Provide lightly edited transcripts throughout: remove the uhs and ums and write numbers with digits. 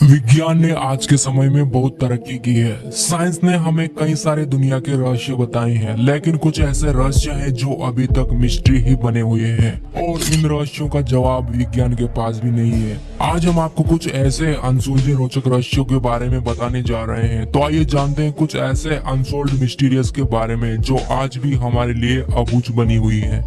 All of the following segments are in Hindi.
विज्ञान ने आज के समय में बहुत तरक्की की है। साइंस ने हमें कई सारे दुनिया के रहस्य बताए हैं, लेकिन कुछ ऐसे रहस्य हैं जो अभी तक मिस्ट्री ही बने हुए हैं और इन रहस्यों का जवाब विज्ञान के पास भी नहीं है। आज हम आपको कुछ ऐसे अनसुलझे रोचक रहस्यों के बारे में बताने जा रहे हैं। तो आइए जानते हैं कुछ ऐसे अनसोल्व्ड मिस्टीरियस के बारे में जो आज भी हमारे लिए अबूझ बनी हुई है।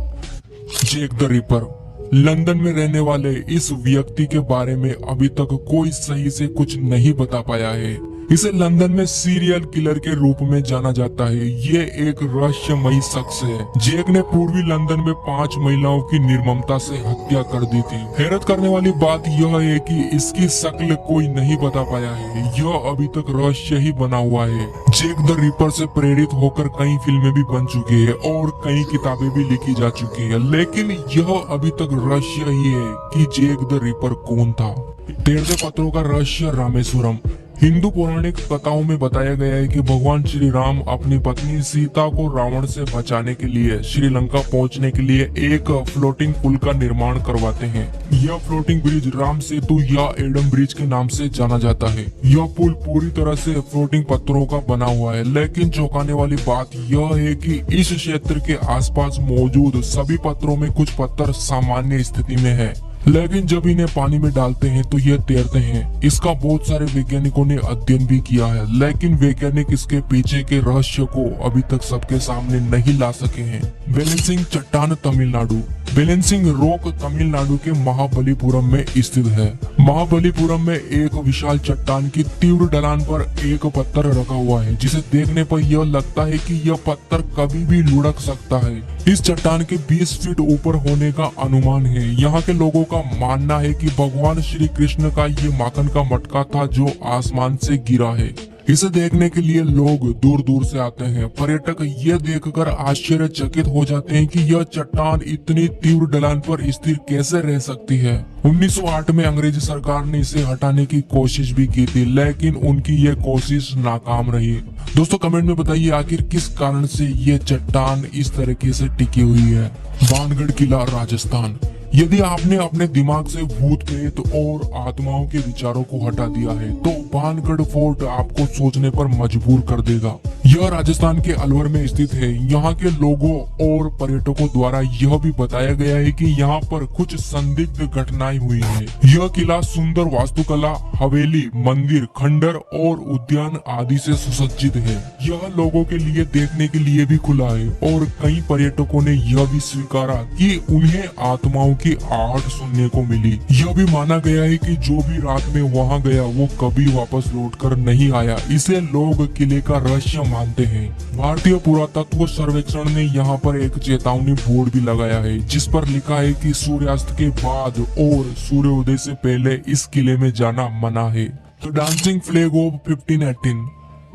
Jack the ripper. लंदन में रहने वाले इस व्यक्ति के बारे में अभी तक कोई सही से कुछ नहीं बता पाया है। इसे लंदन में सीरियल किलर के रूप में जाना जाता है। ये एक रहस्यमयी शख्स है। जैक ने पूर्वी लंदन में 5 महिलाओं की निर्ममता से हत्या कर दी थी। हैरत करने वाली बात यह है कि इसकी शक्ल कोई नहीं बता पाया है। यह अभी तक रहस्य ही बना हुआ है। जैक द रिपर से प्रेरित होकर कई फिल्में भी बन चुकी है और कई किताबें भी लिखी जा चुकी है, लेकिन यह अभी तक रहस्य ही है कि जैक द रिपर कौन था। तैरते पत्थरों का रहस्य रामेश्वरम। हिंदू पौराणिक कथाओं में बताया गया है कि भगवान श्री राम अपनी पत्नी सीता को रावण से बचाने के लिए श्रीलंका पहुंचने के लिए एक फ्लोटिंग पुल का निर्माण करवाते हैं। यह फ्लोटिंग ब्रिज राम सेतु या एडम ब्रिज के नाम से जाना जाता है। यह पुल पूरी तरह से फ्लोटिंग पत्थरों का बना हुआ है, लेकिन चौंकाने वाली बात यह है कि इस क्षेत्र के आसपास मौजूद सभी पत्थरों में कुछ पत्थर सामान्य स्थिति में है, लेकिन जब इन्हें पानी में डालते हैं तो ये तैरते हैं। इसका बहुत सारे वैज्ञानिकों ने अध्ययन भी किया है, लेकिन वैज्ञानिक इसके पीछे के रहस्य को अभी तक सबके सामने नहीं ला सके हैं। बैलेंसिंग चट्टान तमिलनाडु। बैलेंसिंग रॉक तमिलनाडु के महाबलीपुरम में स्थित है। महाबलीपुरम में एक विशाल चट्टान की तीव्र ढलान पर एक पत्थर रखा हुआ है, जिसे देखने पर यह लगता है कि यह पत्थर कभी भी लुढ़क सकता है। इस चट्टान के 20 फीट ऊपर होने का अनुमान है। यहाँ के लोगों का मानना है कि भगवान श्री कृष्ण का ये माखन का मटका था जो आसमान से गिरा है। इसे देखने के लिए लोग दूर दूर से आते हैं। पर्यटक ये देखकर आश्चर्यचकित हो जाते हैं कि यह चट्टान इतनी तीव्र ढलान पर स्थिर कैसे रह सकती है। 1908 में अंग्रेजी सरकार ने इसे हटाने की कोशिश भी की थी, लेकिन उनकी ये कोशिश नाकाम रही। दोस्तों कमेंट में बताइए आखिर किस कारण से ये चट्टान इस तरीके से टिकी हुई है। भानगढ़ किला राजस्थान। यदि आपने अपने दिमाग से भूत प्रेत और आत्माओं के विचारों को हटा दिया है तो भानगढ़ फोर्ट आपको सोचने पर मजबूर कर देगा। यह राजस्थान के अलवर में स्थित है। यहाँ के लोगों और पर्यटकों द्वारा यह भी बताया गया है कि यहाँ पर कुछ संदिग्ध घटनाएं हुई है। यह किला सुंदर वास्तुकला, हवेली, मंदिर, खंडर और उद्यान आदि से सुसज्जित है। यह लोगों के लिए देखने के लिए भी खुला है और कई पर्यटकों ने यह भी स्वीकारा कि उन्हें आत्माओं की आहट सुनने को मिली। यह भी माना गया है कि जो भी रात में वहां गया वो कभी वापस लौटकर नहीं आया। इसे लोग किले का रहस्य मानते हैं। भारतीय पुरातत्व सर्वेक्षण ने यहाँ पर एक चेतावनी बोर्ड भी लगाया है, जिस पर लिखा है कि सूर्यास्त के बाद और सूर्योदय से पहले इस किले में जाना मना है। The dancing flag of 1518।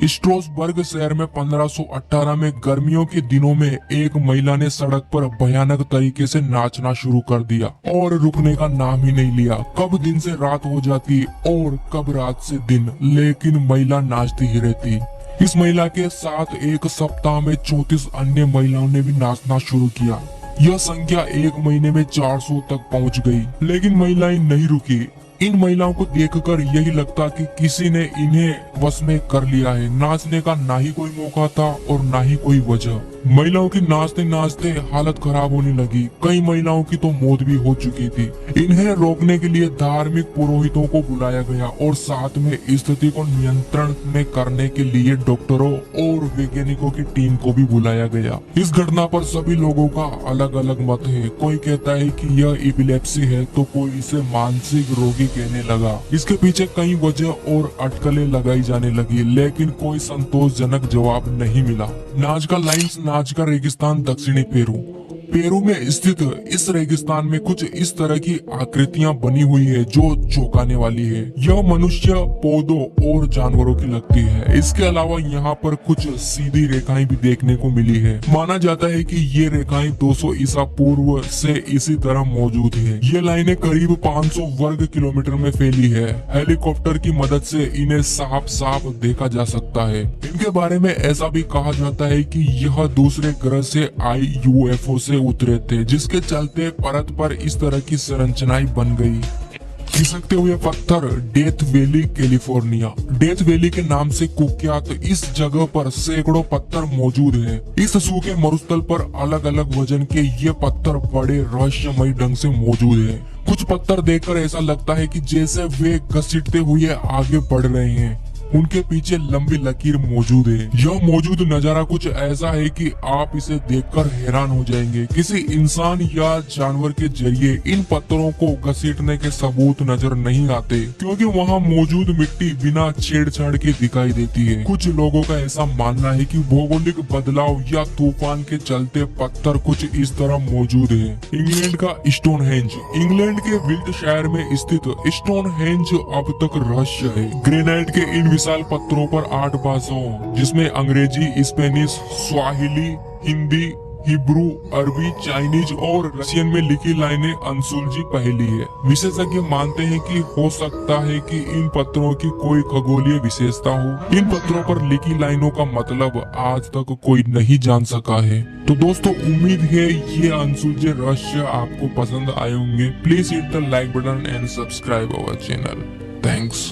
स्ट्रोसबर्ग शहर में 1518 में गर्मियों के दिनों में एक महिला ने सड़क पर भयानक तरीके से नाचना शुरू कर दिया और रुकने का नाम ही नहीं लिया। कब दिन से रात हो जाती और कब रात से दिन, लेकिन महिला नाचती ही रहती। इस महिला के साथ एक सप्ताह में 34 अन्य महिलाओं ने भी नाचना शुरू किया। यह संख्या एक महीने में 400 तक पहुंच गई, लेकिन महिलाएं नहीं रुकी। इन महिलाओं को देखकर यही लगता कि किसी ने इन्हें वश में कर लिया है। नाचने का ना ही कोई मौका था और ना ही कोई वजह। महिलाओं की नाचते नाचते हालत खराब होने लगी। कई महिलाओं की तो मौत भी हो चुकी थी। इन्हें रोकने के लिए धार्मिक पुरोहितों को बुलाया गया और साथ में स्थिति को नियंत्रण में करने के लिए डॉक्टरों और वैज्ञानिकों की टीम को भी बुलाया गया। इस घटना पर सभी लोगों का अलग अलग मत है। कोई कहता है कि यह एपिलेप्सी है तो कोई इसे मानसिक रोगी कहने लगा। इसके पीछे कई वजह और अटकलें लगाई जाने लगी, लेकिन कोई संतोषजनक जवाब नहीं मिला। नाजका लाइन्स, नाजका रेगिस्तान, दक्षिणी पेरू। पेरू में स्थित इस रेगिस्तान में कुछ इस तरह की आकृतियां बनी हुई है जो चौंकाने वाली है। यह मनुष्य, पौधों और जानवरों की लगती है। इसके अलावा यहाँ पर कुछ सीधी रेखाएं भी देखने को मिली है। माना जाता है कि ये रेखाएं 200 ईसा पूर्व से इसी तरह मौजूद है। ये लाइनें करीब 500 वर्ग किलोमीटर में फैली है। हेलीकॉप्टर की मदद से इन्हें साफ साफ देखा जा सकता है। इनके बारे में ऐसा भी कहा जाता है कि यह दूसरे ग्रह से आई UFO से उतरे थे, जिसके चलते परत पर इस तरह की संरचनाएं बन गई। खिसकते हुए पत्थर death valley California. Death valley के नाम से कुख्यात इस जगह पर सैकड़ों पत्थर मौजूद हैं। इस सूखे मरुस्थल पर अलग अलग वजन के ये पत्थर बड़े रहस्यमयी ढंग से मौजूद हैं। कुछ पत्थर देखकर ऐसा लगता है कि जैसे वे घसीटते हुए आगे बढ़ रहे हैं, उनके पीछे लंबी लकीर मौजूद है। यह मौजूद नजारा कुछ ऐसा है कि आप इसे देखकर हैरान हो जाएंगे। किसी इंसान या जानवर के जरिए इन पत्थरों को घसीटने के सबूत नजर नहीं आते, क्योंकि वहाँ मौजूद मिट्टी बिना छेड़छाड़ के दिखाई देती है। कुछ लोगों का ऐसा मानना है कि भौगोलिक बदलाव या तूफान के चलते पत्थर कुछ इस तरह मौजूद है। इंग्लैंड का स्टोनहेंज। इंग्लैंड के विल्टशायर में स्थित स्टोनहेंज अब तक रहस्य है। ग्रेनाइट के इन विशाल पत्थरों पर 8 भाषाओं, जिसमें अंग्रेजी, स्पेनिश, स्वाहिली, हिंदी, हिब्रू, अरबी, चाइनीज और रशियन में लिखी लाइनें अनसुलझी पहेली है। विशेषज्ञ मानते हैं कि हो सकता है कि इन पत्थरों की कोई खगोलीय विशेषता हो। इन पत्थरों पर लिखी लाइनों का मतलब आज तक कोई नहीं जान सका है। तो दोस्तों, उम्मीद है ये अनसुलझे रहस्य आपको पसंद आए होंगे। Please hit the like button and subscribe our channel. Thanks.